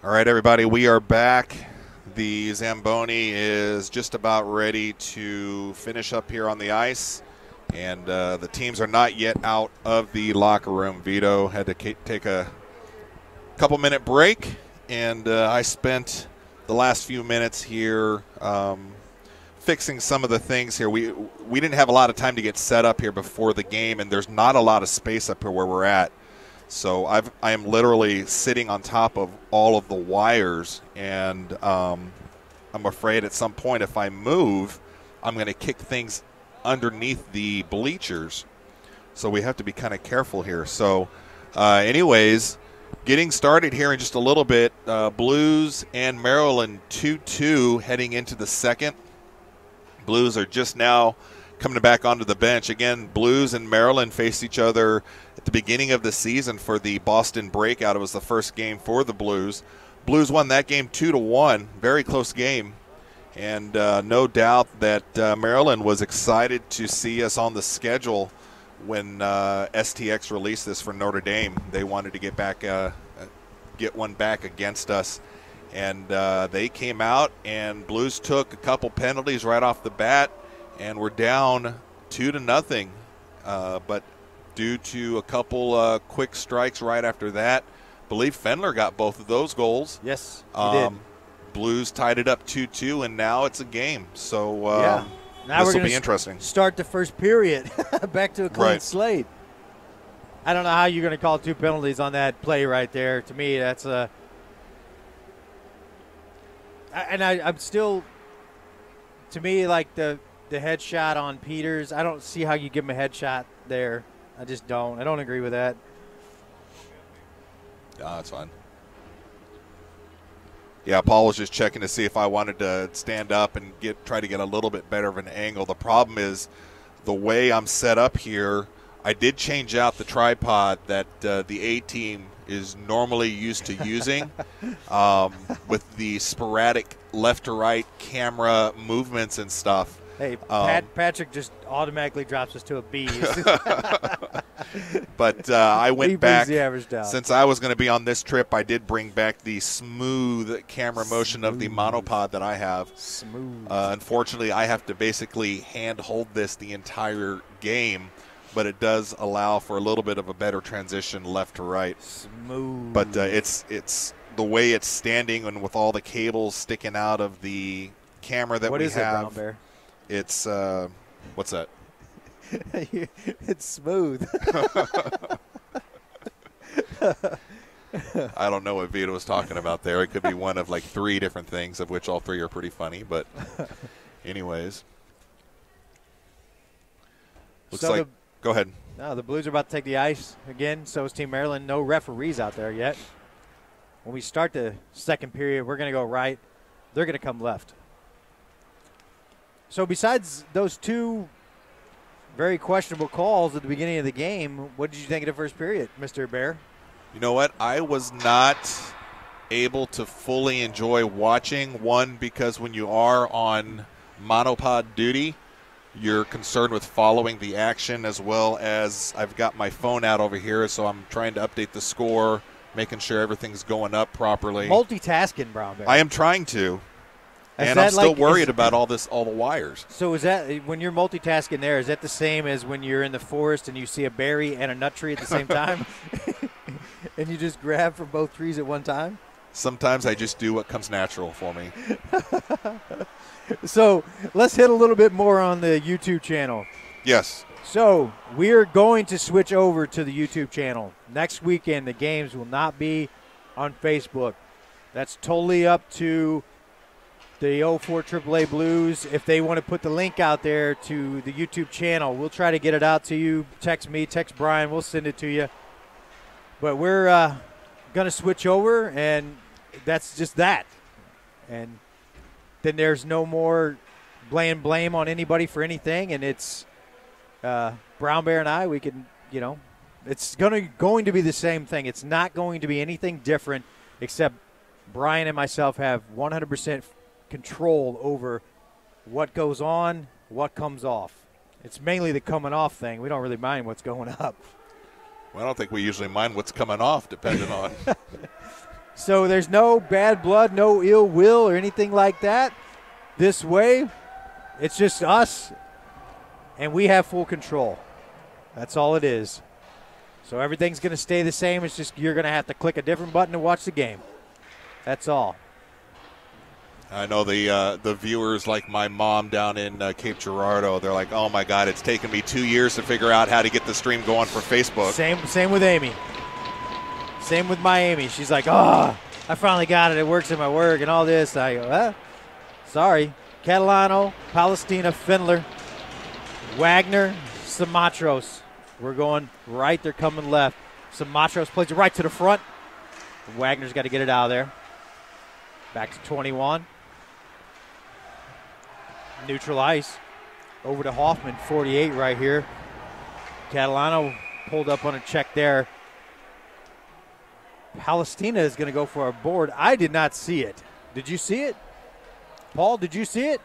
All right, everybody, we are back. The Zamboni is just about ready to finish up here on the ice, and the teams are not yet out of the locker room. Vito had to take a couple-minute break, and I spent the last few minutes here fixing some of the things here. We didn't have a lot of time to get set up here before the game, and there's not a lot of space up here where we're at. So I am literally sitting on top of all of the wires, and I'm afraid at some point if I move, I'm going to kick things underneath the bleachers. So we have to be kind of careful here. So anyways, getting started here in just a little bit. Blues and Maryland 2-2 heading into the second. Blues are just now coming back onto the bench. Again, Blues and Maryland faced each other at the beginning of the season for the Boston breakout. It was the first game for the Blues. Blues won that game 2-1, very close game. And no doubt that Maryland was excited to see us on the schedule when STX released this for Notre Dame. They wanted to get one back against us. And they came out, and Blues took a couple penalties right off the bat, and we're down 2-0. But due to a couple quick strikes right after that, I believe Fendler got both of those goals. Yes, he did. Blues tied it up 2-2, and now it's a game. So yeah. Now this will be interesting. Start the first period back to a clean slate. I don't know how you're going to call 2 penalties on that play right there. To me, that's a – and I'm still – to me, like the headshot on Peters, I don't see how you give him a headshot there. I just don't. I don't agree with that. That's fine. Yeah, Paul was just checking to see if I wanted to stand up and try to get a little bit better of an angle. The problem is the way I'm set up here, I did change out the tripod that the A-team is normally used to using with the sporadic left to right camera movements and stuff. Hey, Patrick just automatically drops us to a B. But I went back. The average down. Since I was going to be on this trip, I did bring back the smooth camera motion of the monopod that I have. Smooth. Unfortunately, I have to basically hand hold this the entire game, but it does allow for a little bit of a better transition left to right. Smooth. But it's the way it's standing and with all the cables sticking out of the camera that we have. What is it, Brown Bear? It's what's that? It's smooth. I don't know what Vito was talking about there. It could be one of like 3 different things, of which all 3 are pretty funny. But anyways. Looks like – go ahead. No, the Blues are about to take the ice again. So is Team Maryland. No referees out there yet. When we start the second period, we're going to go right. They're going to come left. So besides those 2 very questionable calls at the beginning of the game, what did you think of the first period, Mr. Bear? You know what? I was not able to fully enjoy watching. One, because when you are on monopod duty, you're concerned with following the action, as well as I've got my phone out over here, so I'm trying to update the score, making sure everything's going up properly. Multitasking, Brown Bear. I am trying to. And I'm still worried about all the wires. So is that, when you're multitasking there, is that the same as when you're in the forest and you see a berry and a nut tree at the same time? And you just grab from both trees at one time? Sometimes I just do what comes natural for me. So let's hit a little bit more on the YouTube channel. Yes. So we're going to switch over to the YouTube channel. Next weekend, the games will not be on Facebook. That's totally up to the 04AAA Blues. If they want to put the link out there to the YouTube channel, we'll try to get it out to you. Text me, text Brian, we'll send it to you. But we're going to switch over, and that's just that. And then there's no more blame on anybody for anything, and it's Brown Bear and I, we can, it's going to be the same thing. It's not going to be anything different, except Brian and myself have 100% control over what goes on, what comes off. It's mainly the coming off thing. We don't really mind what's going up. Well, I don't think we usually mind what's coming off, depending on. So there's no bad blood, no ill will or anything like that. This way, it's just us, and we have full control. That's all it is. So everything's going to stay the same. It's just you're going to have to click a different button to watch the game. That's all. I know the viewers, like my mom down in Cape Girardeau, they're like, oh, my God, it's taken me 2 years to figure out how to get the stream going for Facebook. Same with Amy. Same with my Amy. She's like, oh, I finally got it. It works in my work and all this. I go, sorry. Catalano, Palestina, Findler, Wagner, Samatros. We're going right. They're coming left. Samatros plays it right to the front. Wagner's got to get it out of there. Back to 21. Neutral ice. Over to Hoffman, 48 right here. Catalano pulled up on a check there. Palestina is going to go for a board. I did not see it. Did you see it? Paul, did you see it?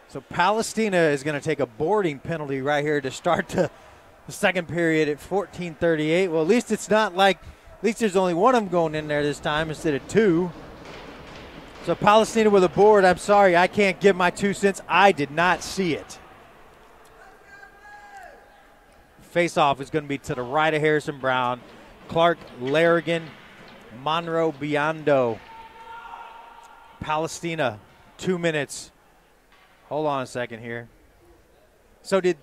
So Palestina is going to take a boarding penalty right here to start the second period at 14:38. Well, at least it's not like, at least there's only one of them going in there this time instead of two. So Palestina with a board. I'm sorry, I can't give my 2 cents. I did not see it. Face-off is going to be to the right of Harrison Brown. Clark, Larrigan, Monroe, Biondo. Palestina, 2 minutes. Hold on a second here. So did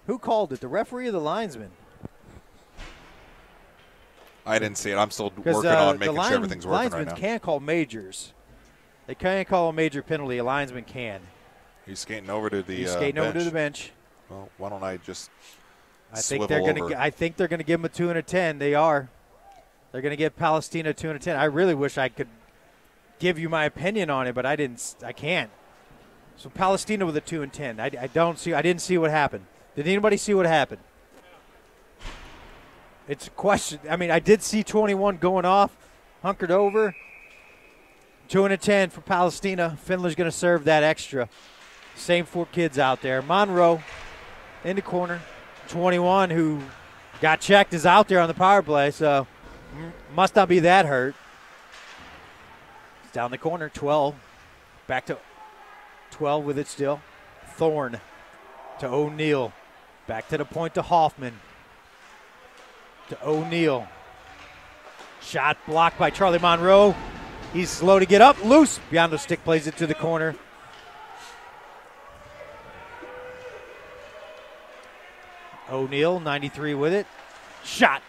who called it? The referee or the linesman? I didn't see it. I'm still working on making sure everything's working right now. Linesmen can't call majors. They can't call a major penalty. A linesman can. He's skating over to the He's skating bench. over to the bench. Well, why don't I just I think they're going to give him a 2 and a 10. They are. They're going to give Palestina a 2 and a 10. I really wish I could give you my opinion on it, but I can't. So Palestina with a 2 and 10. I didn't see what happened. Did anybody see what happened? It's a question. I mean, I did see 21 going off, hunkered over. 2 and a 10 for Palestina. Findler's going to serve that extra. Same 4 kids out there. Monroe in the corner. 21, who got checked, is out there on the power play, so must not be that hurt. It's down the corner. 12. Back to 12 with it still. Thorne to O'Neal. Back to the point to Hoffman. To O'Neal. Shot blocked by Charlie Monroe. He's slow to get up. Loose. Beyond the stick, plays it to the corner. O'Neal, 93 with it. Shot.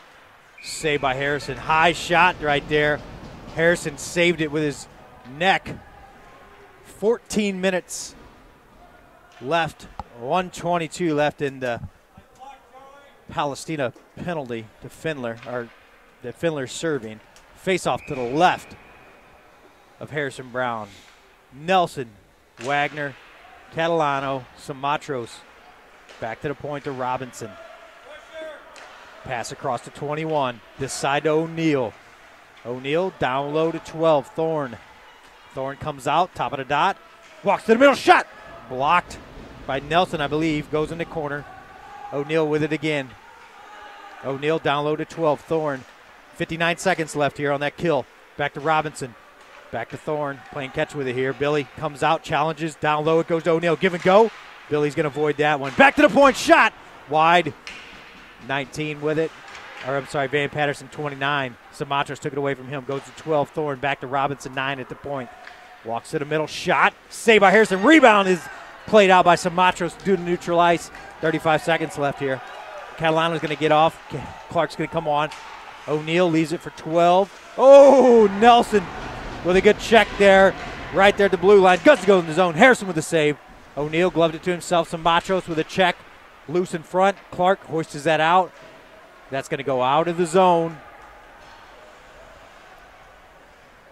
Saved by Harrison. High shot right there. Harrison saved it with his neck. 14 minutes left. 1:22 left in the Palestina penalty to Findler, or the Findler serving. Face off to the left of Harrison Brown. Nelson, Wagner, Catalano, Samatros. Back to the point to Robinson. Pass across to 21. This side to O'Neal. O'Neal down low to 12. Thorne. Thorne comes out, top of the dot. Walks to the middle, shot! Blocked by Nelson, I believe. Goes in the corner. O'Neal with it again. O'Neal down low to 12. Thorne. 59 seconds left here on that kill. Back to Robinson. Back to Thorne. Playing catch with it here. Billy comes out, challenges. Down low it goes to O'Neal. Give and go. Billy's going to avoid that one. Back to the point. Shot. Wide. 19 with it. Or I'm sorry, Van Patterson 29. Samatros took it away from him. Goes to 12. Thorne back to Robinson 9 at the point. Walks to the middle. Shot. Saved by Harrison. Rebound is played out by Samatros due to neutral ice. 35 seconds left here. Catalano's going to get off. Clark's going to come on. O'Neal leaves it for 12. Oh, Nelson with a good check there. Right there at the blue line. Guts to go in the zone. Harrison with the save. O'Neal gloved it to himself. Samatros with a check. Loose in front. Clark hoists that out. That's going to go out of the zone.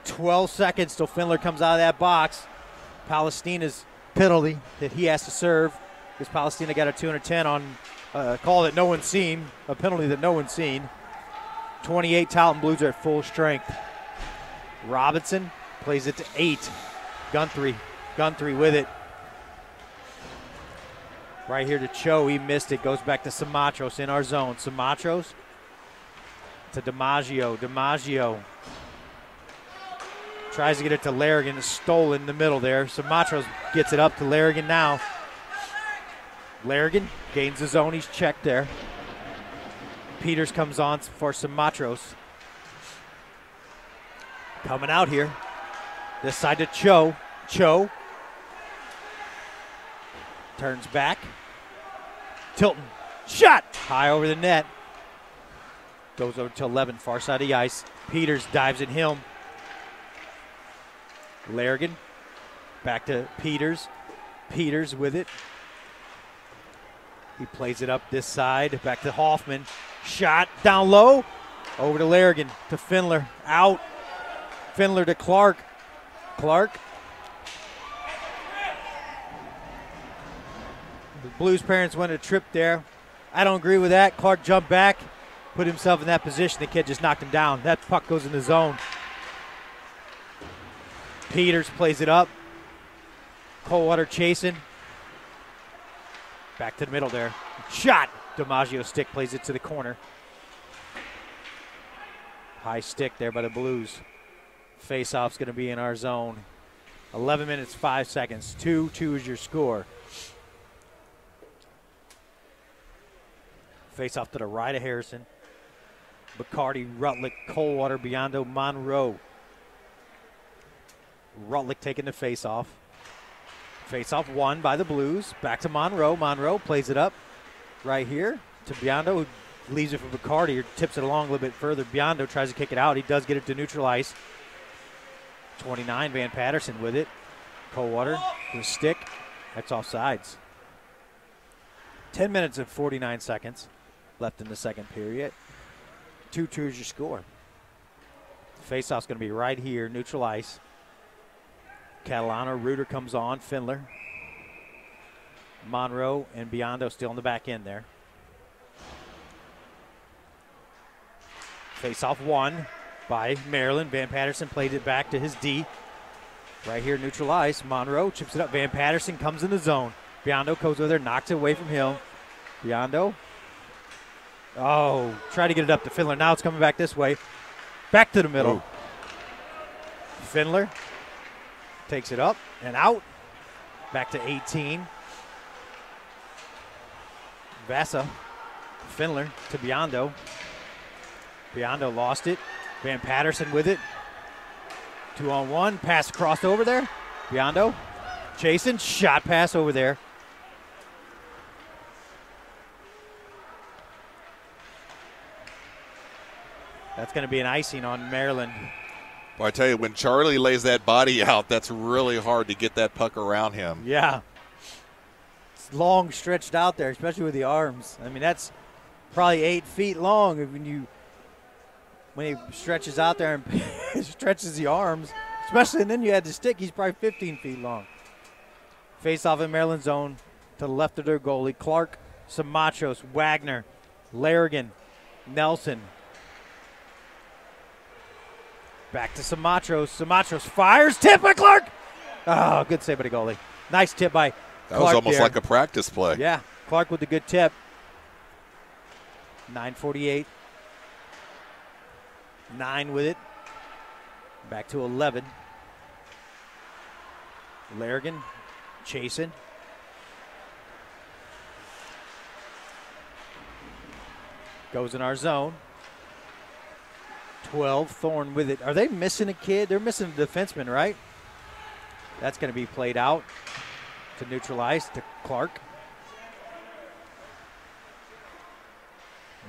12 seconds till Findler comes out of that box. Palestina's penalty that he has to serve, because Palestina got a 2 and a 10 on a call that no one's seen, a penalty that no one's seen. 28 Taunton Blues are at full strength. Robinson plays it to 8. Guthrie with it. Right here to Cho. He missed it. Goes back to Samatros in our zone. Samatros to DiMaggio. DiMaggio tries to get it to Larrigan. It's stolen in the middle there. Samatros gets it up to Larrigan now. Larrigan gains the zone. He's checked there. Peters comes on for Samatros. Coming out here. This side to Cho. Cho turns back. Tilton. Shot! High over the net. Goes over to 11, far side of the ice. Peters dives at him. Larrigan. Back to Peters. Peters with it. He plays it up this side. Back to Hoffman. Shot down low. Over to Larrigan. To Findler. Out. Findler to Clark. Clark. The Blues parents went a trip there. I don't agree with that. Clark jumped back, put himself in that position. The kid just knocked him down. That puck goes in the zone. Peters plays it up. Coldwater chasing. Back to the middle there. Shot. DiMaggio stick plays it to the corner. High stick there by the Blues. Face-off's going to be in our zone. 11 minutes, 5 seconds. 2-2 is your score. Face-off to the right of Harrison. Bacardi, Rutlick, Coldwater, Biondo, Monroe. Rutlick taking the face-off. Face-off won by the Blues. Back to Monroe. Monroe plays it up right here to Biondo, who leaves it for Bacardi or tips it along a little bit further. Biondo tries to kick it out. He does get it to neutral ice. 29, Van Patterson with it. Coldwater with a stick. That's offsides. 10 minutes and 49 seconds left in the second period. 2-2 is your score. Face-off's going to be right here, neutral ice. Catalano, Reuter comes on, Findler. Monroe and Biondo still on the back end there. Face-off won by Maryland. Van Patterson played it back to his D. Right here, neutral ice. Monroe chips it up. Van Patterson comes in the zone. Biondo goes over there, knocks it away from him. Biondo. Oh, try to get it up to Findler. Now it's coming back this way. Back to the middle. Ooh. Findler takes it up and out. Back to 18. Vasa. Findler to Biondo. Biondo lost it. Van Patterson with it. 2-on-1. Pass across over there. Biondo chasing. Shot pass over there. That's going to be an icing on Maryland. Well, I tell you, when Charlie lays that body out, that's really hard to get that puck around him. Yeah. It's long stretched out there, especially with the arms. I mean, that's probably 8 feet long when he stretches out there and stretches the arms. Especially, and then you had the stick, he's probably 15 feet long. Face off in Maryland zone to the left of their goalie. Clark, Samatros, Wagner, Larrigan, Nelson. Back to Samatros. Samatros fires. Tip by Clark. Oh, good save by the goalie. Nice tip by Clark. That was almost there. like a practice play. Yeah, Clark with the good tip. 9:48. 9 with it. Back to 11. Larrigan chasing. Goes in our zone. 12, Thorne with it. Are they missing a kid? They're missing a defenseman, right? That's going to be played out to neutralize to Clark.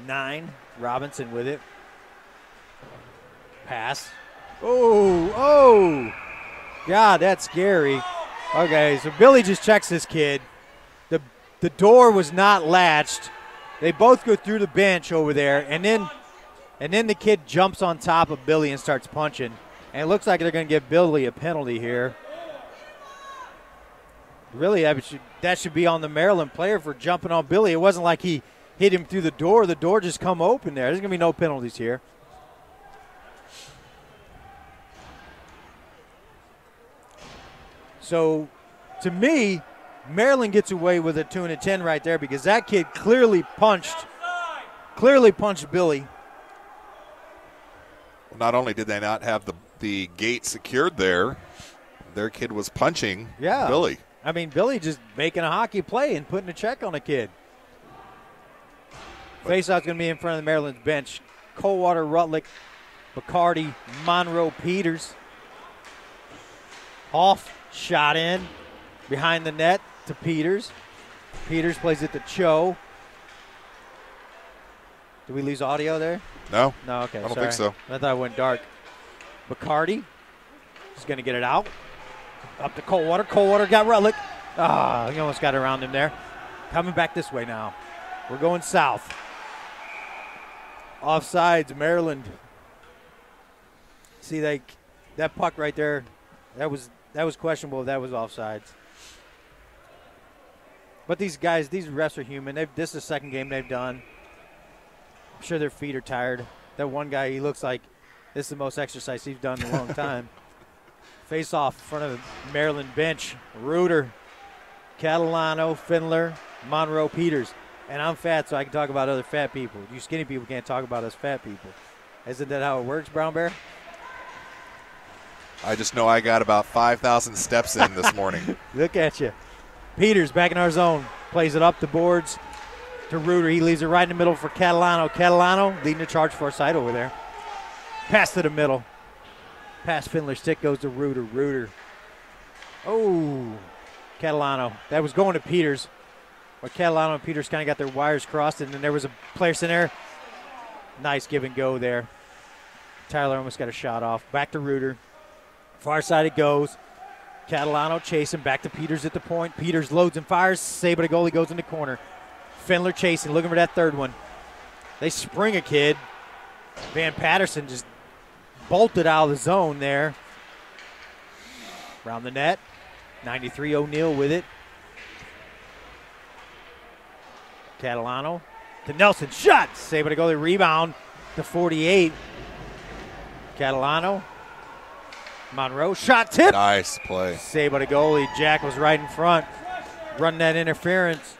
9, Robinson with it. Pass. Oh. God, that's scary. Okay, so Billy just checks this kid. The door was not latched. They both go through the bench over there, and then the kid jumps on top of Billy and starts punching. And it looks like they're going to give Billy a penalty here. Really, that should be on the Maryland player for jumping on Billy. It wasn't like he hit him through the door. The door just come open there. There's going to be no penalties here. So, to me, Maryland gets away with a 2-10 right there because that kid clearly punched Billy. Not only did they not have the gate secured there, their kid was punching Billy. I mean, Billy just making a hockey play and putting a check on a kid. Faceoff's going to be in front of the Maryland's bench. Coldwater, Rutlick, Bacardi, Monroe, Peters. Off, shot in, behind the net to Peters. Peters plays it to Cho. Did we lose audio there? No. No, okay, I don't think so. I thought it went dark. Bacardi is going to get it out. Up to Coldwater. Coldwater got Rutlick. He almost got around him there. Coming back this way now. We're going south. Offsides, Maryland. See, that puck right there, that was questionable. That was offsides. But these guys, these refs are human. This is the second game they've done. I'm sure their feet are tired. That one guy, he looks like this is the most exercise he's done in a long time. Face off in front of the Maryland bench. Reuter, Catalano, Findler, Monroe, Peters. And I'm fat, so I can talk about other fat people. You skinny people can't talk about us fat people. Isn't that how it works, Brown Bear? I just know I got about 5,000 steps in this morning. Look at you. Peters back in our zone. Plays it up the boards to Reuter. He leaves it right in the middle for Catalano. Catalano leading the charge for our side over there. Pass to the middle. Pass Findler. Stick goes to Reuter. Reuter. Oh, Catalano. That was going to Peters. But Catalano and Peters kind of got their wires crossed, and then there was a player in there. Nice give and go there. Tyler almost got a shot off. Back to Reuter. Far side it goes. Catalano chasing. Back to Peters at the point. Peters loads and fires. Save, but a goalie goes in the corner. Findler chasing, looking for that third one. They spring a kid. Van Patterson just bolted out of the zone there. Around the net. 93 O'Neal with it. Catalano to Nelson. Shot! Save, but a goalie. Rebound to 48. Catalano. Monroe. Shot tip. Nice play. Save by the goalie. Jack was right in front. Running that interference.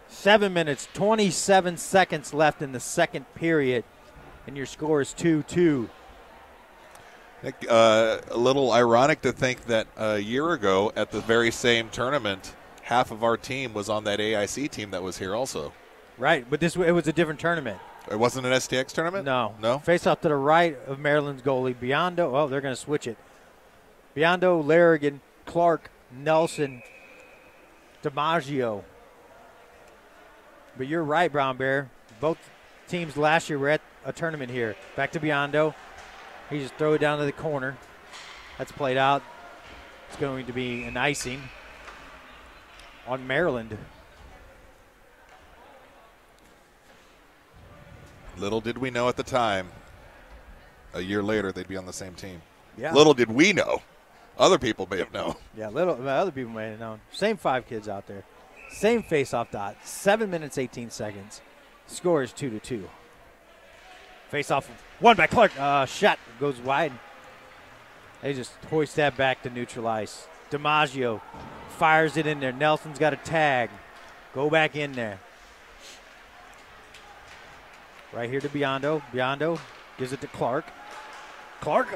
7 minutes, 27 seconds left in the second period. And your score is 2-2. A little ironic to think that a year ago at the very same tournament, half of our team was on that AIC team that was here also. Right, but it was a different tournament. It wasn't an STX tournament? No. Face off to the right of Maryland's goalie, Biondo. Oh, they're going to switch it. Biondo, Larrigan, Clark, Nelson, DiMaggio. But you're right, Brown Bear. Both teams last year were at a tournament here. Back to Biondo. He just throw it down to the corner. That's played out. It's going to be an icing on Maryland. Little did we know at the time, a year later, they'd be on the same team. Yeah. Little did we know. Other people may have known. Yeah, other people may have known. Same 5 kids out there. Same face-off dot. 7 minutes, 18 seconds. Score is 2-2. Face-off, one by Clark. Shot goes wide. They just hoist that back to neutral ice. DiMaggio fires it in there. Nelson's got a tag. Go back in there. Right here to Biondo. Biondo gives it to Clark. Clark,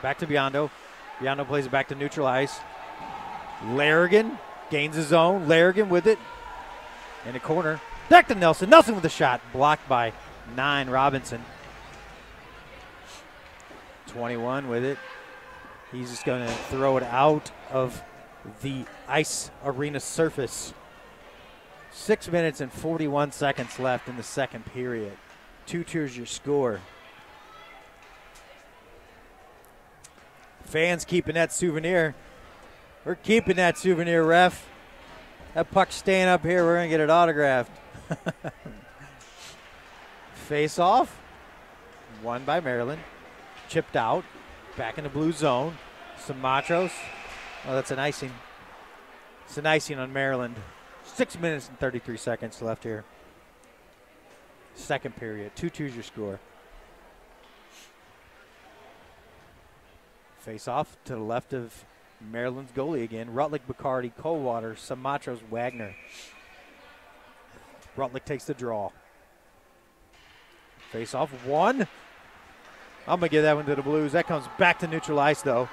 back to Biondo. Biondo plays it back to neutral ice. Larrigan gains his own. Larrigan with it. In the corner. Back to Nelson. Nelson with a shot. Blocked by 9 Robinson. 21 with it. He's just going to throw it out of the ice arena surface. 6 minutes and 41 seconds left in the second period. 2-2 is your score. Fans keeping that souvenir. We're keeping that souvenir, ref. That puck's staying up here. We're going to get it autographed. Face off. Won by Maryland. Chipped out. Back in the blue zone. Samatros. Oh, that's an icing. It's an icing on Maryland. 6 minutes and 33 seconds left here. Second period. 2-2 is your score. Face off to the left of Maryland's goalie again. Rutlick, Bacardi, Coldwater, Samatros, Wagner. Rutlick takes the draw. Face off one. I'm going to give that one to the Blues. That comes back to neutral ice, though.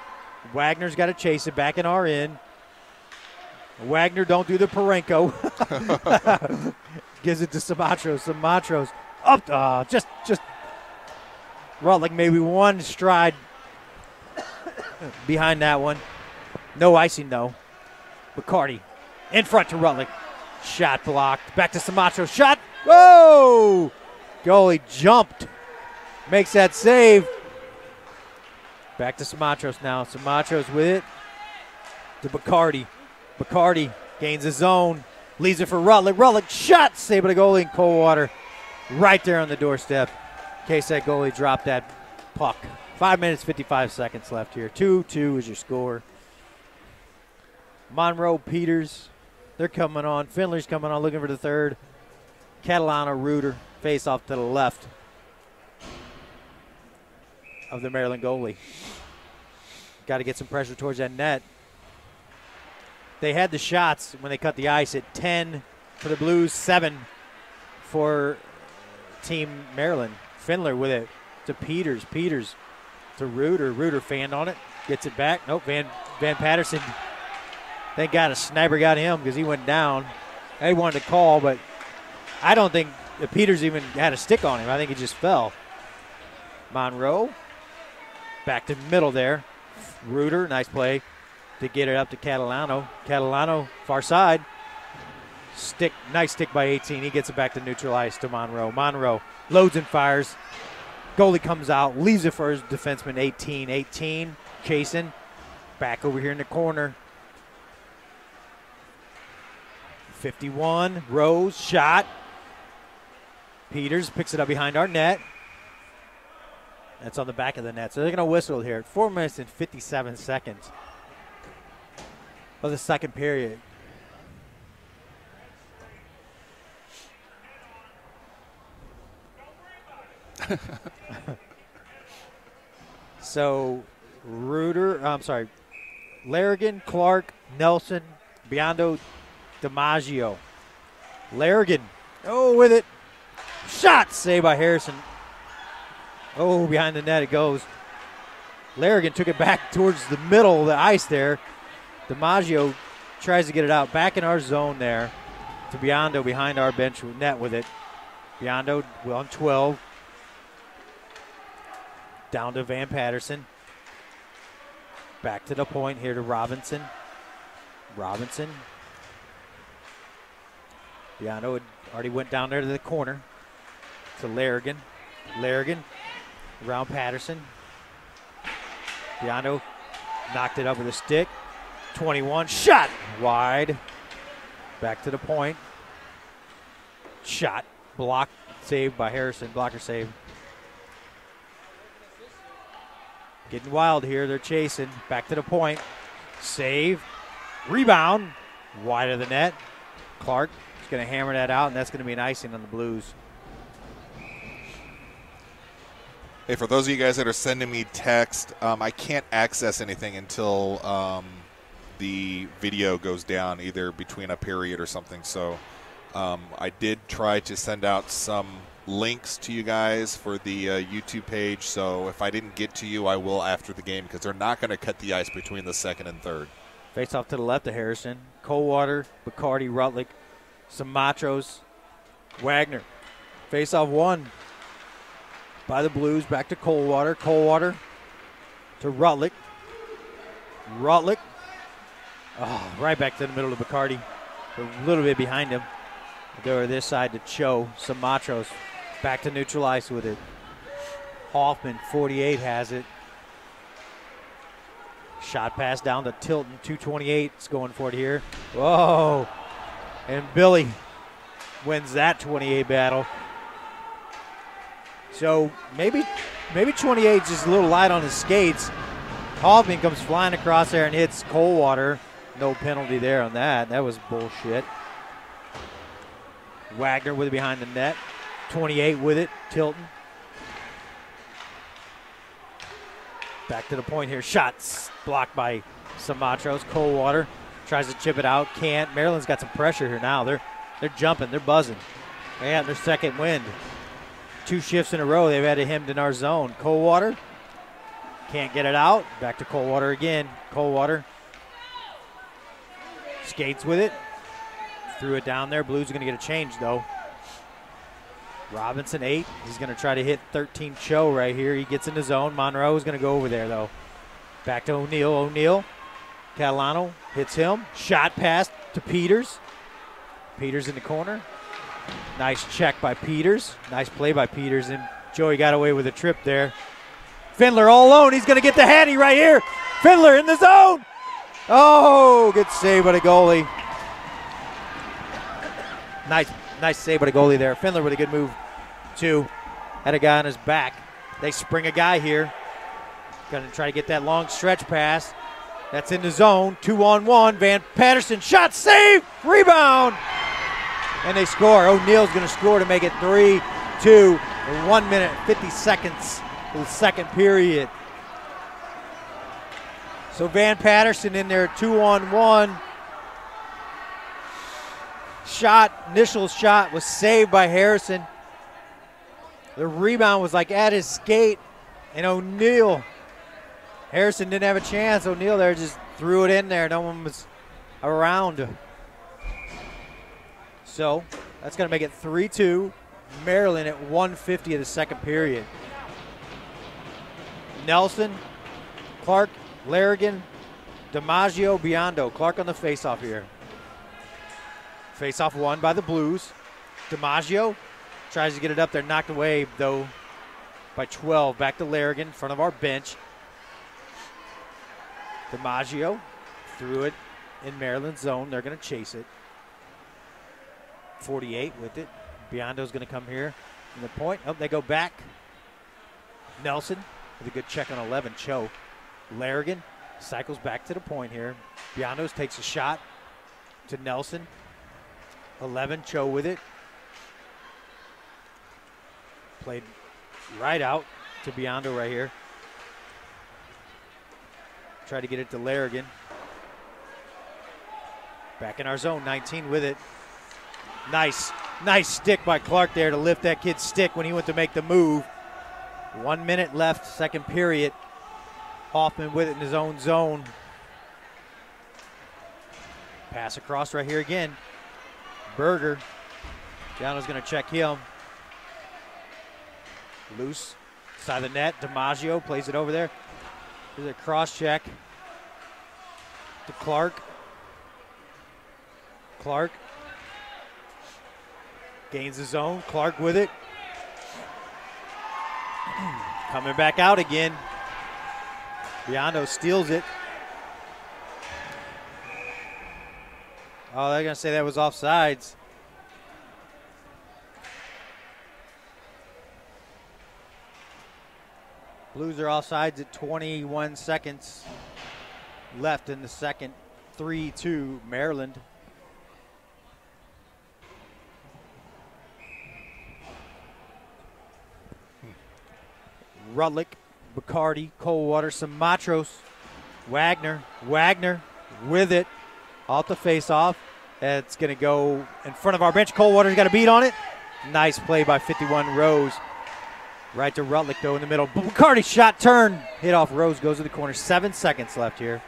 Wagner's got to chase it back in our end. Wagner, don't do the Parenko. Gives it to Samatros. Samatros up. Just like maybe one stride behind that one. No icing, though. McCarty in front to Rutlick. Shot blocked. Back to Samatros. Shot. Whoa! Goalie jumped. Makes that save. Back to Samatros now. Samatros with it to Bacardi. Bacardi gains his zone. Leaves it for Rutlick. Rutlick shot. Save by the goalie in Coldwater. Right there on the doorstep. In case that goalie dropped that puck. 5 minutes, 55 seconds left here. 2-2 is your score. Monroe, Peters, they're coming on. Finley's coming on, looking for the third. Catalano, Reuter, face off to the left of the Maryland goalie. Got to get some pressure towards that net. They had the shots when they cut the ice at 10 for the Blues, 7 for Team Maryland. Finler with it to Peters. Peters to Reuter. Reuter fanned on it. Gets it back. Nope, Van Patterson. Thank God a sniper got him because he went down. They wanted to call, but I don't think Peters even had a stick on him. I think he just fell. Monroe. Back to middle there. Reuter, nice play to get it up to Catalano. Catalano, far side. Nice stick by 18. He gets it back to neutral ice to Monroe. Monroe loads and fires. Goalie comes out, leaves it for his defenseman, 18. Chasing. Back over here in the corner. 51, Rose, shot. Peters picks it up behind our net. That's on the back of the net. So they're going to whistle here. 4 minutes and 57 seconds of the second period. So Larrigan, Clark, Nelson, Biondo, DiMaggio. Larrigan, with it. Shot, saved by Harrison. Behind the net it goes. Larrigan took it back towards the middle of the ice there. DiMaggio tries to get it out. Back in our zone there to Biondo behind our bench net with it. Biondo on 12. Down to Van Patterson. Back to the point here to Robinson. Biondo had already went down there to the corner to Larrigan. Larrigan around Patterson. Biondo knocked it up with a stick. 21, shot wide. Back to the point. Shot, blocked, saved by Harrison. Blocker save. Getting wild here. They're chasing. Back to the point. Save. Rebound. Wide of the net. Clark is going to hammer that out, and that's going to be an icing on the Blues. Hey, for those of you guys that are sending me text, I can't access anything until the video goes down, either between a period or something. So I did try to send out some links to you guys for the YouTube page. So if I didn't get to you, I will after the game, because they're not going to cut the ice between the second and third. Face off to the left of Harrison. Coldwater, Bacardi, Rutlick, Samatros, Wagner. Face off one by the Blues. Back to Coldwater. Coldwater to Rutlick. Rutlick. Right back to the middle of Bacardi. A little bit behind him. Go to this side to Cho. Samatros back to neutral ice with it. Hoffman, 48, has it. Shot pass down to Tilton. 228 is going for it here. Whoa. And Billy wins that 28 battle. So maybe 28 is just a little light on his skates. Hoffman comes flying across there and hits Coldwater. No penalty there on that. That was bullshit. Wagner with it behind the net. 28 with it. Tilton. Back to the point here. Shots blocked by Samatros. Coldwater tries to chip it out. Can't. Maryland's got some pressure here now. They're jumping. They're buzzing. They have their second wind. 2 shifts in a row, they've had him in our zone. Coldwater can't get it out. Back to Coldwater again. Coldwater skates with it. Threw it down there. Blues are going to get a change, though. Robinson, 8. He's going to try to hit 13 Cho right here. He gets in the zone. Monroe is going to go over there, though. Back to O'Neal. O'Neal. Catalano hits him. Shot pass to Peters. Peters in the corner. Nice check by Peters. Nice play by Peters. And Joey got away with a trip there. Findler all alone. He's going to get the handy right here. Findler in the zone. Oh, good save by the goalie. Nice save by the goalie there. Findler with a good move, too. Had a guy on his back. They spring a guy here. Going to try to get that long stretch pass. That's in the zone. 2-on-1. Van Patterson shot, save, rebound. And they score. O'Neal's going to score to make it 3-2. 1 minute, 50 seconds of the second period. So Van Patterson in there, 2-on-1. Initial shot was saved by Harrison. The rebound was like at his skate. And O'Neal, Harrison didn't have a chance. O'Neal there just threw it in there. No one was around. So that's going to make it 3-2. Maryland at 1:50 of the second period. Nelson, Clark, Larrigan, DiMaggio, Biondo. Clark on the faceoff here. Faceoff won by the Blues. DiMaggio tries to get it up there, knocked away though by 12. Back to Larrigan in front of our bench. DiMaggio threw it in Maryland's zone. They're going to chase it. 48 with it. Biondo's going to come here in the point. Oh, they go back. Nelson with a good check on 11. Cho. Larrigan cycles back to the point here. Biondo's takes a shot to Nelson. 11. Cho with it. Played right out to Biondo right here. Try to get it to Larrigan. Back in our zone. 19 with it. Nice stick by Clark there to lift that kid's stick when he went to make the move. 1 minute left, second period. Hoffman with it in his own zone. Pass across right here again. Berger. Giano's going to check him. Loose. Side of the net. DiMaggio plays it over there. There's a cross check to Clark. Clark gains the zone. Clark with it. Coming back out again. Biondo steals it. Oh, they're going to say that was offsides. Blues are offsides at 21 seconds left in the second. 3-2 Maryland. Rutlick, Bacardi, Coldwater, Samatros, Wagner with it. Off the face-off. It's going to go in front of our bench. Coldwater's got a beat on it. Nice play by 51 Rose. Right to Rutlick, though, in the middle. Bacardi shot, turn. Hit off Rose, goes to the corner. 7 seconds left here.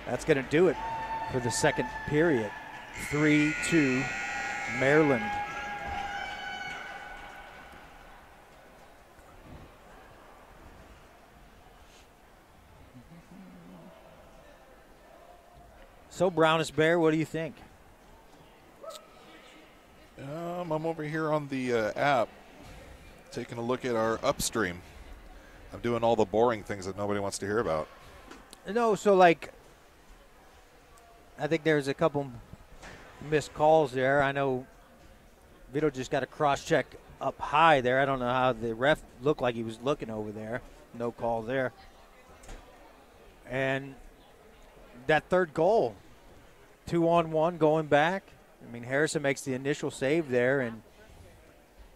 That's going to do it for the second period. 3-2 Maryland. So, Brownish Bear, what do you think? I'm over here on the app taking a look at our upstream. I'm doing all the boring things that nobody wants to hear about. No, so, like, I think there's a couple missed calls there. I know Vito just got a cross-check up high there. I don't know how the ref looked like he was looking over there. No call there. And that third goal, 2-on-1 going back. I mean, Harrison makes the initial save there, and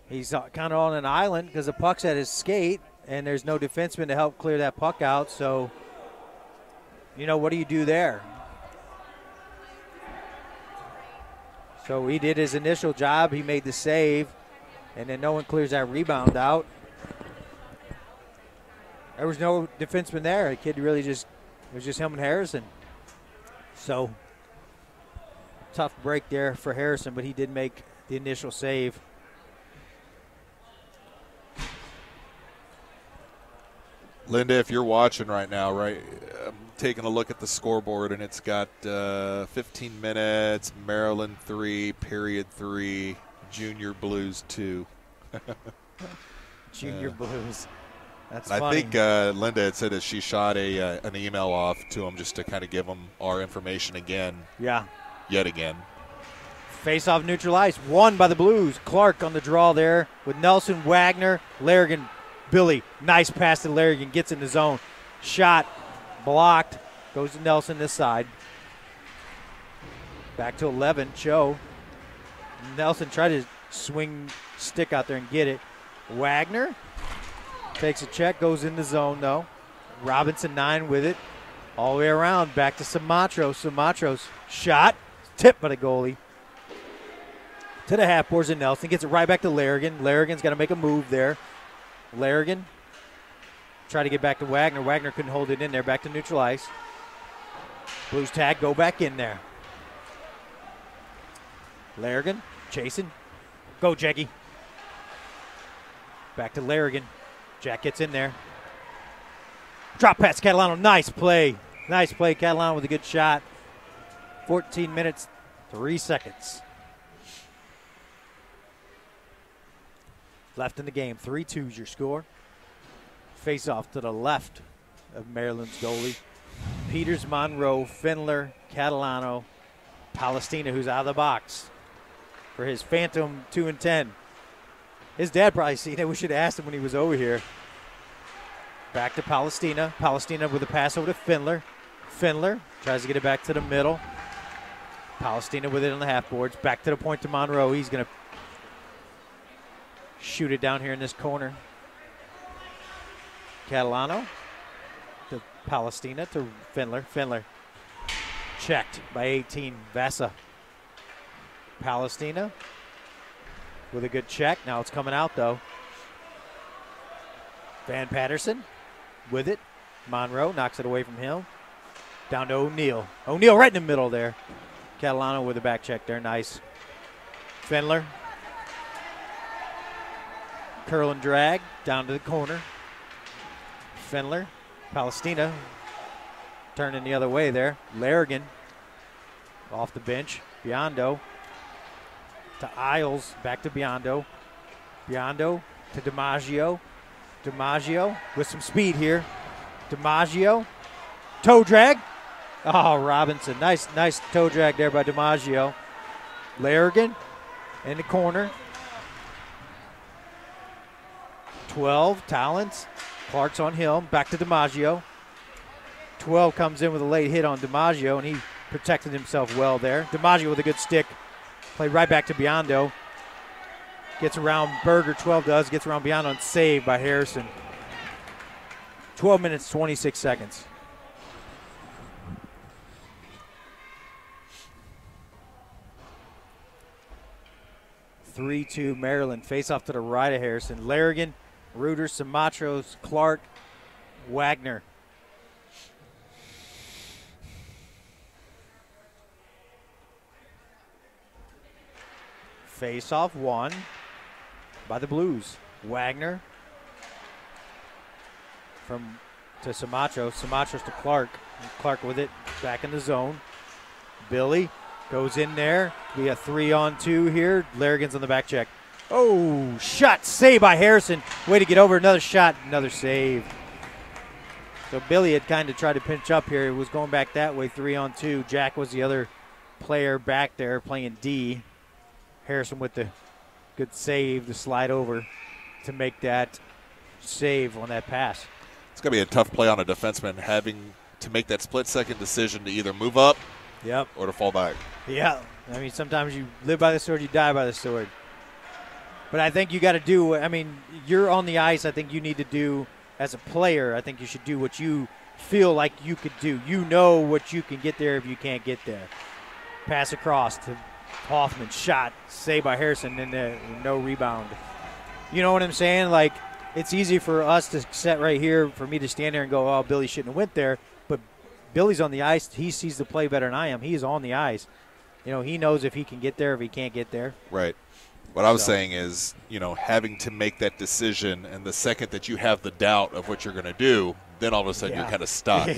he's kind of on an island because the puck's at his skate, and there's no defenseman to help clear that puck out. So, you know, what do you do there? So he did his initial job. He made the save, and then no one clears that rebound out. There was no defenseman there. The kid really it was just him and Harrison. So tough break there for Harrison, but he did make the initial save. Linda, if you're watching right now, right, I'm taking a look at the scoreboard, and it's got 15 minutes, Maryland 3, period 3, Junior Blues 2. Junior Blues. That's funny. funny. I think Linda had said that she shot an email off to him just to kind of give them our information again. Yeah. Yet again. Face-off neutralized. Won by the Blues. Clark on the draw there with Nelson, Wagner, Larrigan, Billy. Nice pass to Larrigan. Gets in the zone. Shot. Blocked. Goes to Nelson this side. Back to 11. Cho. Nelson tried to swing stick out there and get it. Wagner takes a check. Goes in the zone, though. Robinson 9 with it. All the way around. Back to Sumatros. Sumatro's shot. Tipped by the goalie. To the half boards, and Nelson gets it right back to Larrigan. Larrigan's got to make a move there. Larrigan try to get back to Wagner. Wagner couldn't hold it in there. Back to neutral ice. Blues tag, go back in there. Larrigan chasing. Go, Jackie. Back to Larrigan. Jack gets in there. Drop pass, Catalano. Nice play. Nice play, Catalano with a good shot. 14 minutes, 3 seconds. Left in the game. 3-2 is your score. Face off to the left of Maryland's goalie. Peters, Monroe, Findler, Catalano, Palestina, who's out of the box for his phantom 2-10. His dad probably seen it. We should have asked him when he was over here. Back to Palestina. Palestina with a pass over to Findler. Findler tries to get it back to the middle. Palestina with it on the half boards. Back to the point to Monroe. He's going to shoot it down here in this corner. Catalano to Palestina to Findler. Findler checked by 18. Vasa. Palestina with a good check. Now it's coming out, though. Van Patterson with it. Monroe knocks it away from him. Down to O'Neal. O'Neal right in the middle there. Catalano with a back check there. Nice. Findler. Curl and drag down to the corner. Findler. Palestina turning the other way there. Larrigan off the bench. Biondo to Isles. Back to Biondo. Biondo to DiMaggio. DiMaggio with some speed here. DiMaggio. Toe drag. Oh, Robinson. Nice toe drag there by DiMaggio. Larrigan in the corner. 12, Talents. Clark's on him. Back to DiMaggio. 12 comes in with a late hit on DiMaggio, and he protected himself well there. DiMaggio with a good stick. Played right back to Biondo. Gets around Berger, 12 does. Gets around Biondo and saved by Harrison. 12 minutes, 26 seconds. (3-2) Maryland. Face off to the right of Harrison. Larrigan, Reuter, Sumatros, Clark, Wagner. Face off won by the Blues. Wagner to Sumatros. Sumatros to Clark. Clark with it back in the zone. Billy goes in there. We have 3-on-2 here. Larrigan's on the back check. Oh, shot saved by Harrison. Way to get over. Another shot, another save. So Billy had kind of tried to pinch up here. It was going back that way, 3-on-2. Jack was the other player back there playing D. Harrison with the good save to slide over to make that save on that pass. It's going to be a tough play on a defenseman having to make that split-second decision to either move up or to fall back. Yeah. I mean, sometimes you live by the sword, you die by the sword. But I think you got to do, I mean, you're on the ice. I think you need to do, as a player, I think you should do what you feel like you could do. You know what you can get there if you can't get there. Pass across to Hoffman shot, saved by Harrison, and no rebound. You know what I'm saying? Like, it's easy for us to set right here, for me to stand there and go, oh, Billy shouldn't have went there. But Billy's on the ice. He sees the play better than I am. He is on the ice. You know, he knows if he can get there, if he can't get there. Right. What I was saying is, you know, having to make that decision, and the second that you have the doubt of what you're going to do, then all of a sudden you're kind of stuck.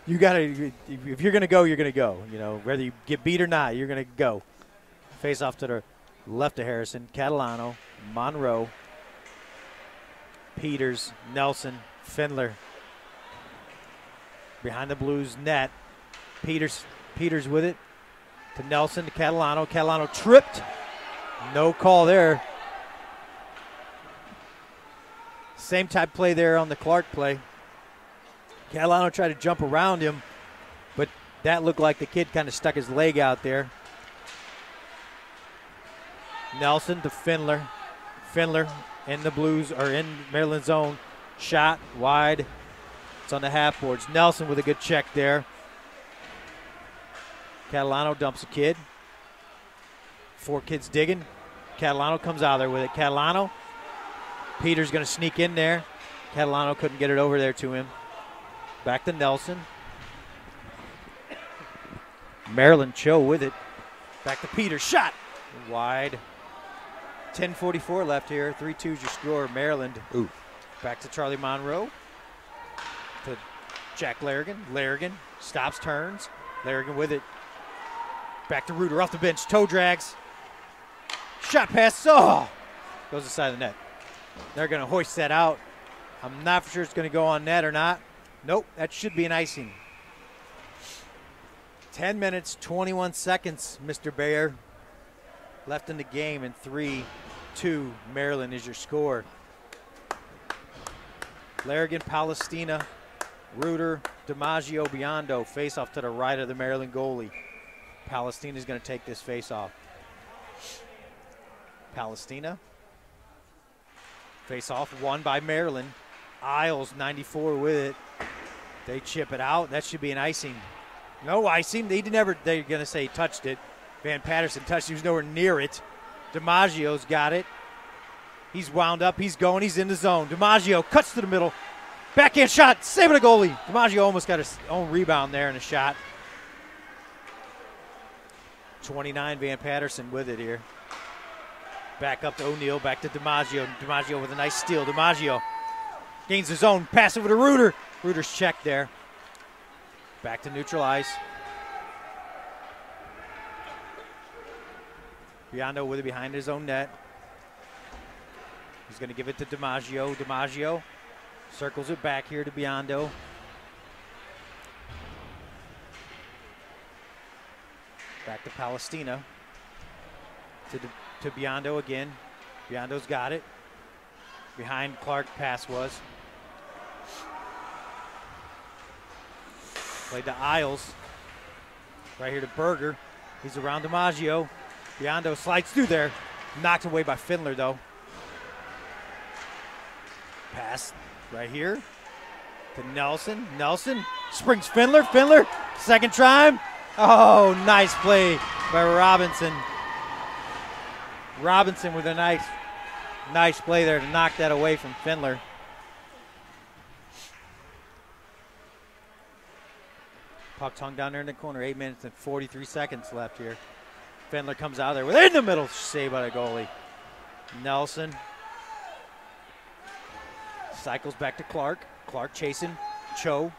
You got to, if you're going to go, you're going to go. You know, whether you get beat or not, you're going to go. Face off to the left of Harrison. Catalano, Monroe, Peters, Nelson, Findler. Behind the Blues net. Peters with it. To Nelson, to Catalano. Catalano tripped. No call there. Same type play there on the Clark play. Catalano tried to jump around him, but that looked like the kid kind of stuck his leg out there. Nelson to Findler. Findler in the Blues, or in Maryland zone. Shot wide. It's on the half boards. Nelson with a good check there. Catalano dumps a kid. 4 kids digging. Catalano comes out there with it. Catalano. Peter's going to sneak in there. Catalano couldn't get it over there to him. Back to Nelson. Maryland Cho with it. Back to Peters. Shot. Wide. 10:44 left here. 3-2's your score. Maryland. Ooh. Back to Charlie Monroe. To Jack Larrigan. Larrigan stops, turns. Larrigan with it. Back to Reuter off the bench. Toe drags. Shot pass. Oh! Goes inside the net. They're going to hoist that out. I'm not for sure it's going to go on net or not. Nope, that should be an icing. 10 minutes, 21 seconds, Mr. Bayer. Left in the game, and 3-2, Maryland is your score. Larrigan, Palestina, Reuter, DiMaggio, Biondo. Face off to the right of the Maryland goalie. Palestina's going to take this face off. Palestina. Face off won by Maryland. Isles, 94 with it. They chip it out. That should be an icing. No icing. They're going to say he touched it. Van Patterson touched it. He was nowhere near it. DiMaggio's got it. He's wound up. He's going. He's in the zone. DiMaggio cuts to the middle. Backhand shot. Saving the goalie. DiMaggio almost got his own rebound there in a shot. 29, Van Patterson with it here. Back up to O'Neal. Back to DiMaggio. DiMaggio with a nice steal. DiMaggio gains his own. Pass over to Reuter. Reuter's checked there. Back to neutral ice. Biondo with it behind his own net. He's going to give it to DiMaggio. DiMaggio circles it back here to Biondo. Back to Palestina. To Biondo again. Biondo's got it. Behind Clark pass was. Played to Isles. Right here to Berger. He's around DiMaggio. Biondo slides through there. Knocked away by Findler, though. Pass right here to Nelson. Nelson springs Findler. Findler, second time. Oh, nice play by Robinson. Robinson with a nice play there to knock that away from Findler. Puck's hung down there in the corner. 8 minutes and 43 seconds left here. Findler comes out there with it in the middle. Saved by the goalie. Nelson cycles back to Clark. Clark chasing Cho.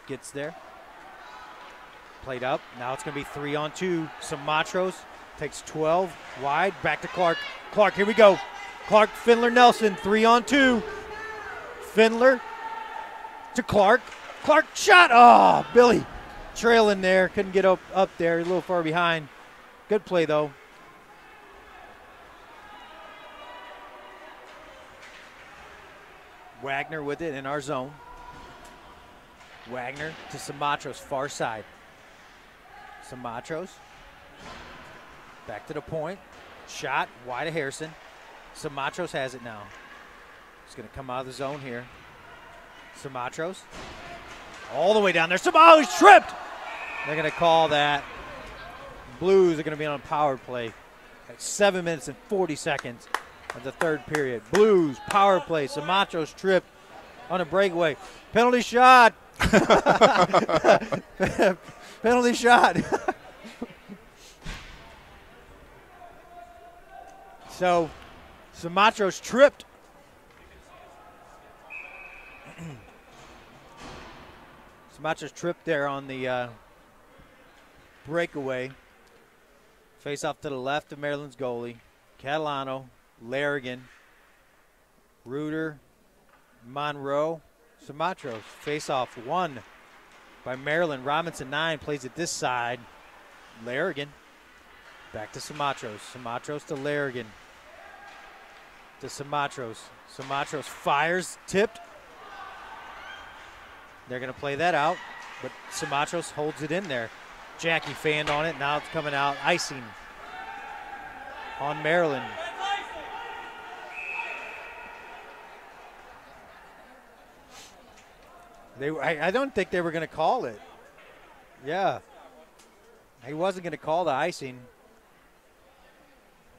Gets there. Played up. Now it's going to be 3-on-2. Matros takes 12 wide. Back to Clark. Clark, here we go. Clark, Findler, Nelson. 3-on-2. Findler to Clark. Clark shot. Oh, Billy trailing there. Couldn't get up there. A little far behind. Good play, though. Wagner with it in our zone. Wagner to Matros, far side. Matros. Back to the point. Shot wide of Harrison. Matros has it now. He's going to come out of the zone here. Matros. All the way down there. Oh, he's tripped. They're going to call that Blues are going to be on a power play at 7 minutes and 40 seconds of the third period. Blues, power play. Samacho's tripped on a breakaway. Penalty shot. Penalty shot. So, Samacho's tripped. Samacho's tripped there on the breakaway. Face off to the left of Maryland's goalie. Catalano, Larrigan, Reuter, Monroe, Samacho. Face off won by Maryland. Robinson 9 plays it this side. Larrigan back to Samachos. Samachos to Larrigan. To Samachos. Samachos fires, tipped. They're going to play that out, but Samachos holds it in there. Jackie fanned on it. Now it's coming out. Icing on Maryland. I don't think they were going to call it. Yeah. He wasn't going to call the icing.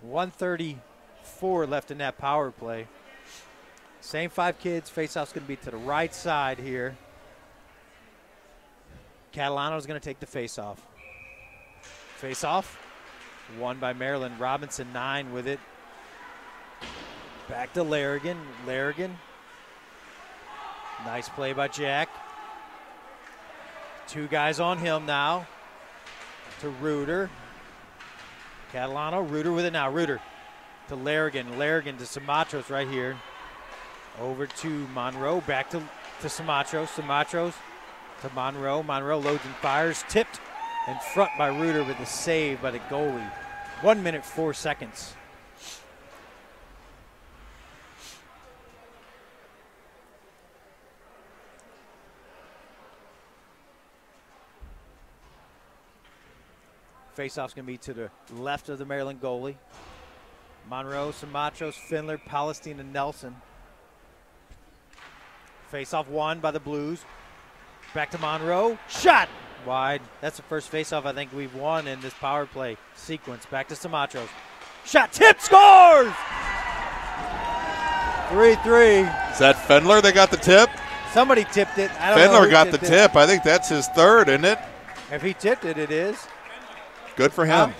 1:34 left in that power play. Same 5 kids. Faceoff's going to be to the right side here. Catalano's going to take the faceoff. Faceoff won by Maryland. Robinson 9 with it. Back to Larrigan. Larrigan. Nice play by Jack. 2 guys on him now. To Reuter. Catalano. Reuter with it now. Reuter to Larrigan. Larrigan to Samachos right here. Over to Monroe. Back to Samachos. Samachos to Monroe. Monroe loads and fires. Tipped in front by Reuter with a save by the goalie. 1 minute, 4 seconds. Faceoff's going to be to the left of the Maryland goalie. Monroe, Samachos, Findler, Palestine, and Nelson. Faceoff won by the Blues. Back to Monroe. Shot! Wide. That's the first faceoff I think we've won in this power play sequence. Back to Samachos. Shot. Tip. Scores! 3-3. Is that Fendler that got the tip? Somebody tipped it. I don't know Fendler who got the tipped tip. I think that's his third, isn't it? If he tipped it, it is. Good for him.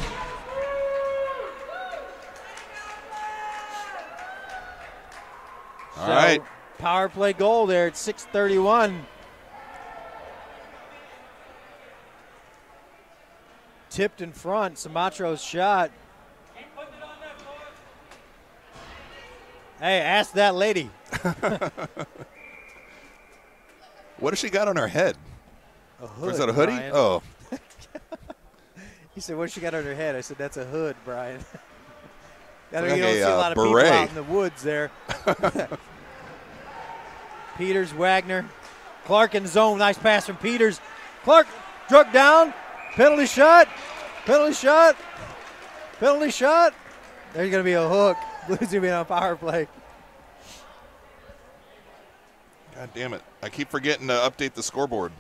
All right. Power play goal there at 6:31. Tipped in front. Samacho's shot. Hey, ask that lady. What does she got on her head? A hood. Or is that a hoodie? Brian. Oh. He said, "What's she got on her head?" I said, "That's a hood, Brian." You Like don't see a lot of beret. people out in the woods there. Peters, Wagner, Clark in zone. Nice pass from Peters. Clark struck down. Penalty shot. Penalty shot. Penalty shot. There's going to be a hook. Blues going to be on power play. God damn it. I keep forgetting to update the scoreboard.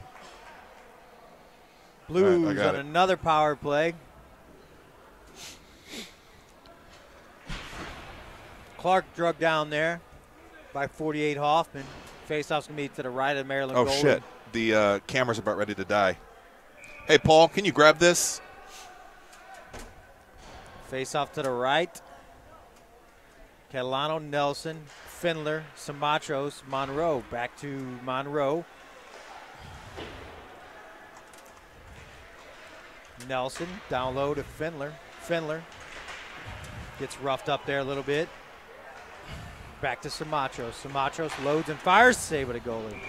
Blues right, on another power play. Clark drug down there by 48 Hoffman. Faceoff's going to be to the right of Maryland goalie. Oh, shit. The camera's about ready to die. Hey, Paul, can you grab this? Faceoff to the right. Catalano, Nelson, Findler, Samachos, Monroe. Back to Monroe. Nelson, down low to Findler. Findler gets roughed up there a little bit. Back to Samachos. Samachos loads and fires. Save with a goalie.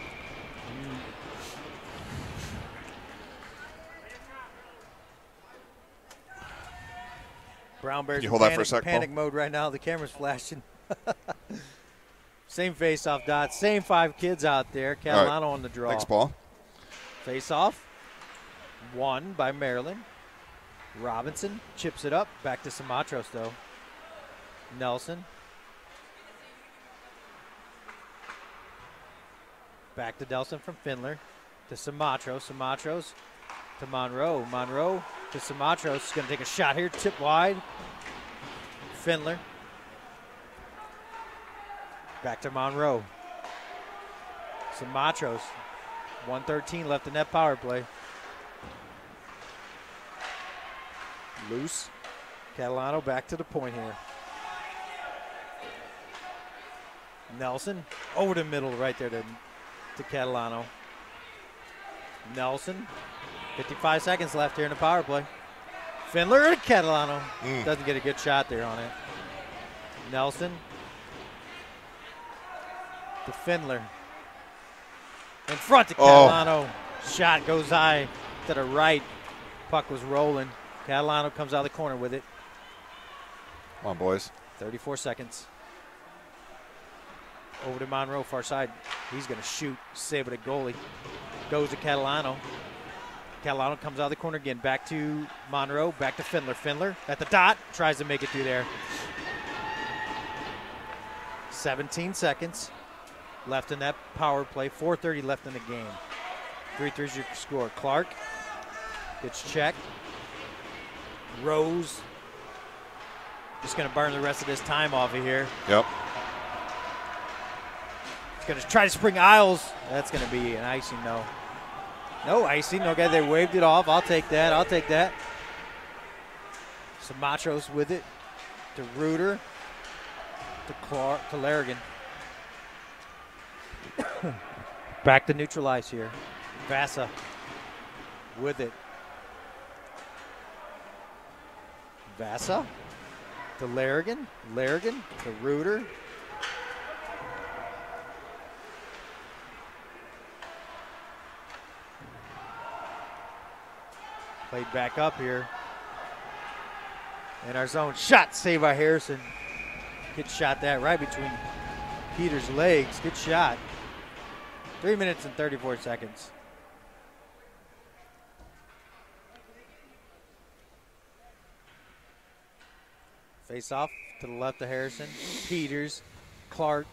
Brown Bears Can you hold that for a sec, panic Paul? mode right now. The camera's flashing. Same face-off dot. Same 5 kids out there. Catalano right. on the draw. Thanks, Paul. Face-off. Won by Maryland. Robinson chips it up. Back to Samachos, though. Nelson. Back to Nelson from Findler. To Samachos. Samachos to Monroe. Monroe to Samatros. Going to take a shot here. Tip wide. Findler. Back to Monroe. Samatros. 1:13 left in that power play. Loose. Catalano back to the point here. Nelson over the middle right there to Catalano. Nelson. 55 seconds left here in the power play. Findler and Catalano. Doesn't get a good shot there on it. Nelson. To Findler. In front to Catalano. Shot goes high to the right. Puck was rolling. Catalano comes out of the corner with it. Come on, boys. 34 seconds. Over to Monroe, far side. He's going to shoot. Save it, a goalie. Goes to Catalano. Catalano comes out of the corner again. Back to Monroe. Back to Findler. Findler at the dot. Tries to make it through there. 17 seconds left in that power play. 4:30 left in the game. 3-3's your score. Clark gets checked. Rose just going to burn the rest of this time off of here. Yep. He's going to try to spring Isles. That's going to be an icing, no. No icing. Okay, they waved it off. I'll take that. I'll take that. Samatros with it to Reuter to Clark to Larrigan. Back to neutral ice here. Vasa with it. Vasa to Larrigan. Larrigan to Reuter. Played back up here. In our zone. Shot saved by Harrison. Good shot that right between Peter's legs. Good shot. 3 minutes and 34 seconds. Face off to the left of Harrison. Peters, Clark,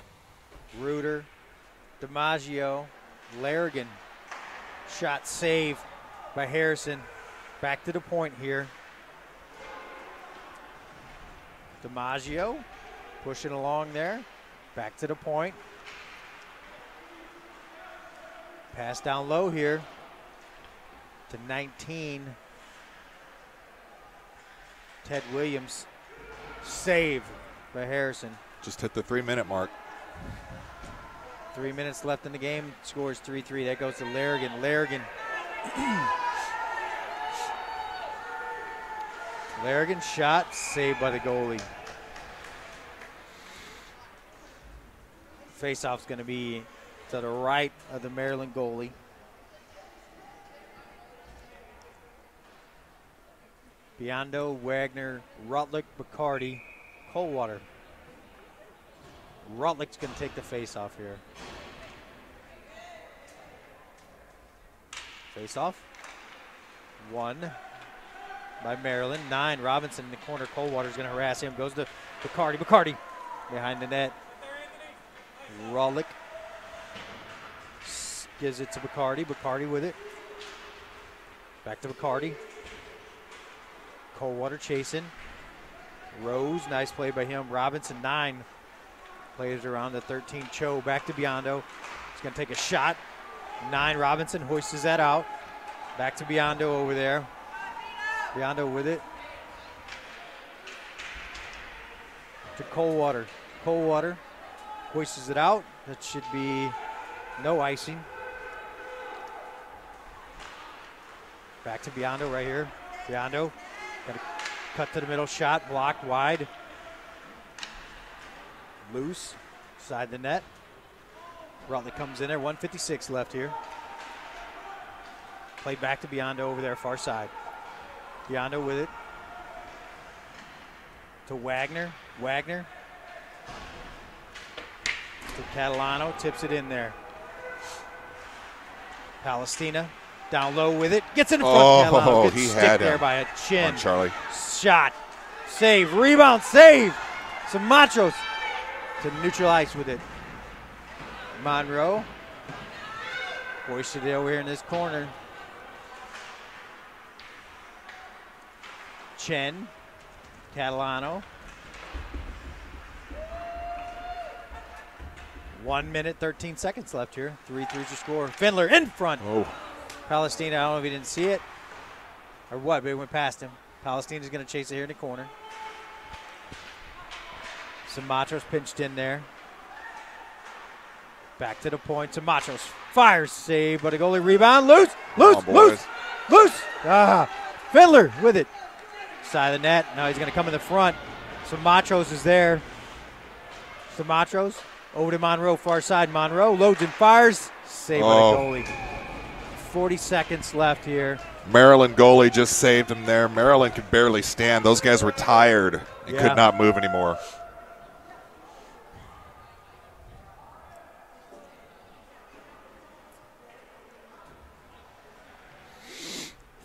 Reuter, DiMaggio, Larrigan. Shot saved by Harrison. Back to the point here. DiMaggio pushing along there. Back to the point. Pass down low here to 19. Ted Williams. Save by Harrison. Just hit the 3-minute mark. 3 minutes left in the game. Scores 3-3. That goes to Larrigan. Larrigan. Larrigan shot. Saved by the goalie. Faceoff's going to be to the right of the Maryland goalie. Biondo, Wagner, Rutlick, Bacardi, Coldwater. Rutlick's going to take the face-off here. Face-off. 1 by Maryland. 9, Robinson in the corner. Coldwater's going to harass him. Goes to Bacardi. Bacardi behind the net. Rutlick gives it to Bacardi. Bacardi with it. Back to Bacardi. Coldwater chasing. Rose, nice play by him. Robinson, 9. Plays around the 13. Cho back to Biondo. He's going to take a shot. 9, Robinson hoists that out. Back to Biondo over there. Biondo with it. To Coldwater. Coldwater hoists it out. That should be no icing. Back to Biondo right here. Biondo got a cut to the middle, shot blocked wide. Loose, side the net. Rutlick comes in there, 1:56 left here. Play back to Biondo over there, far side. Biondo with it. To Wagner. Wagner. To Catalano, tips it in there. Palestina. Down low with it. Gets in front of Catalano. Good he stick had there him. by a chin. Come on, Charlie. Shot. Save. Rebound. Save. Some machos to neutral ice with it. Monroe. Hoisted it over here in this corner. Chen, Catalano. 1 minute, 13 seconds left here. 3-3's your score. Findler in front. Oh. Palestina, I don't know if he didn't see it or what, but it went past him. Palestina's going to chase it here in the corner. Samatro's pinched in there. Back to the point. Samatro's fires, save, but a goalie rebound. Loose. Findler with it. Side of the net. Now he's going to come in the front. Samatro's is there. Samatro's over to Monroe, far side. Monroe loads and fires. Save by the goalie. 40 seconds left here. Maryland goalie just saved him there. Maryland could barely stand. Those guys were tired and could not move anymore.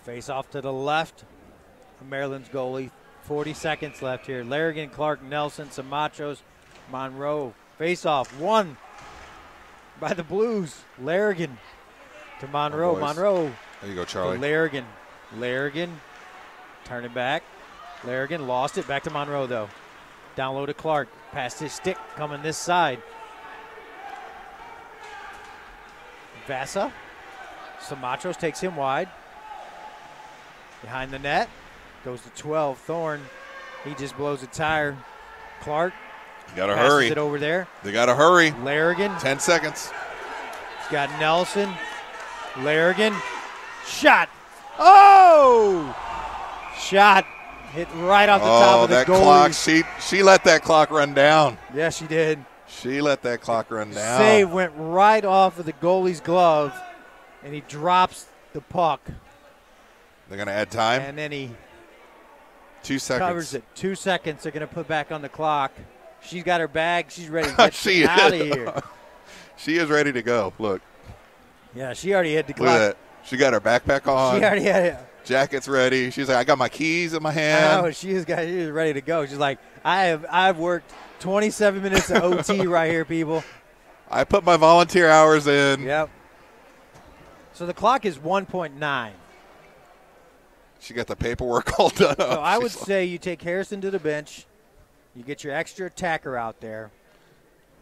Face off to the left. Maryland's goalie. 40 seconds left here. Larrigan, Clark, Nelson, Samachos, Monroe. Face off. Won by the Blues. Larrigan to Monroe. Monroe. There you go, Charlie. Larrigan. Larrigan. Turn it back. Larrigan lost it. Back to Monroe, though. Down low to Clark. Past his stick. Coming this side. Vasa. Samachos takes him wide. Behind the net. Goes to 12. Thorne. He just blows a tire. Clark. You got to hurry. It over there. They got to hurry. Larrigan. 10 seconds. He's got Nelson. Larrigan. Shot. Oh! Shot. Hit right off the top of the goalie. Clock. She let that clock run down. Yeah, she did. She let that clock run down. Save went right off of the goalie's glove, and he drops the puck. They're going to add time. And then he 2 seconds. Covers it. 2 seconds they're going to put back on the clock. She's got her bag. She's ready to get out of here. She is ready to go. Look. Yeah, she already hit the clock. Look at that. She got her backpack on. She already had it. Jacket's ready. She's like, I got my keys in my hand. Oh, she was ready to go. She's like, I've worked 27 minutes of OT right here, people. I put my volunteer hours in. Yep. So the clock is 1.9. She got the paperwork all done. So I would say you take Harrison to the bench, you get your extra attacker out there,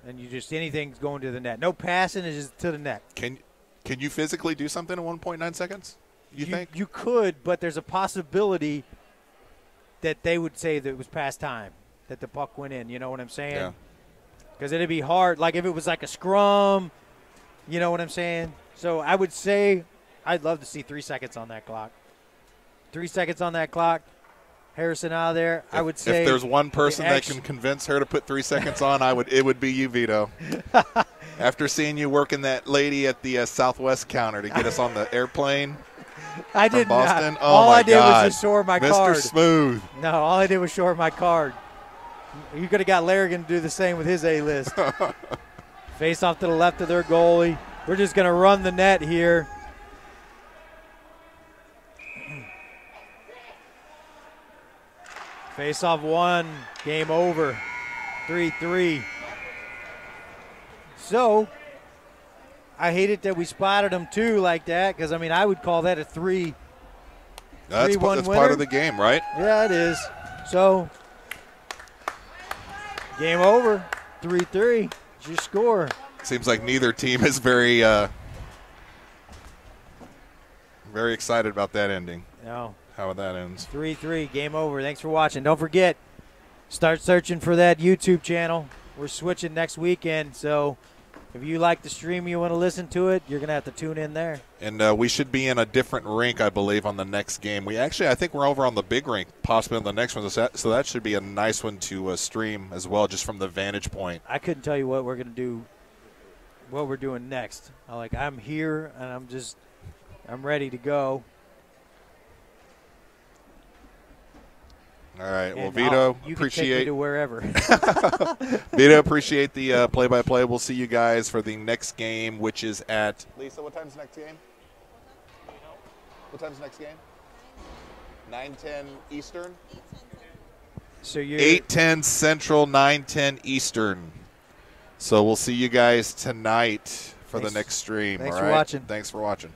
and you just anything's going to the net. No passing, is just to the net. Can you physically do something in 1.9 seconds? You think? You could, but there's a possibility that they would say that it was past time, that the puck went in. You know what I'm saying? Yeah. Because it'd be hard. Like if it was like a scrum, you know what I'm saying? So I would say I'd love to see 3 seconds on that clock. 3 seconds on that clock. Harrison out of there. I would say if there's one person that can convince her to put 3 seconds on, it would be you, Vito. After seeing you working that lady at the Southwest counter to get us on the airplane. I didn't. Boston. All I did was just show her my card. Mr. Smooth. No, all I did was show her my card. You could have got Larrigan to do the same with his A-list. Face off to the left of their goalie. We're just going to run the net here. Face off one. Game over. 3-3. So, I hate it that we spotted them too like that because, I mean, I would call that a 3-1 That's part of the game, right? Yeah, it is. So, game over. 3-3. It's your score. Seems like neither team is very excited about that ending. No. How that ends. 3-3. Game over. Thanks for watching. Don't forget, start searching for that YouTube channel. We're switching next weekend, so if you like the stream, you want to listen to it, you're going to have to tune in there. And we should be in a different rink, I believe, on the next game. I think we're over on the big rink, possibly on the next one. So that should be a nice one to stream as well, just from the vantage point. I couldn't tell you what we're going to do, what we're doing next. I'm here, and I'm ready to go. All right. And well, Vito, you appreciate can take me to wherever. Vito, appreciate the play-by-play. We'll see you guys for the next game, which is at Lisa. What time's the next game? What time's the next game? 9:10 Eastern. So you're 8:10 Central, 9:10 Eastern. So we'll see you guys tonight for the next stream. Thanks all for right? watching. Thanks for watching.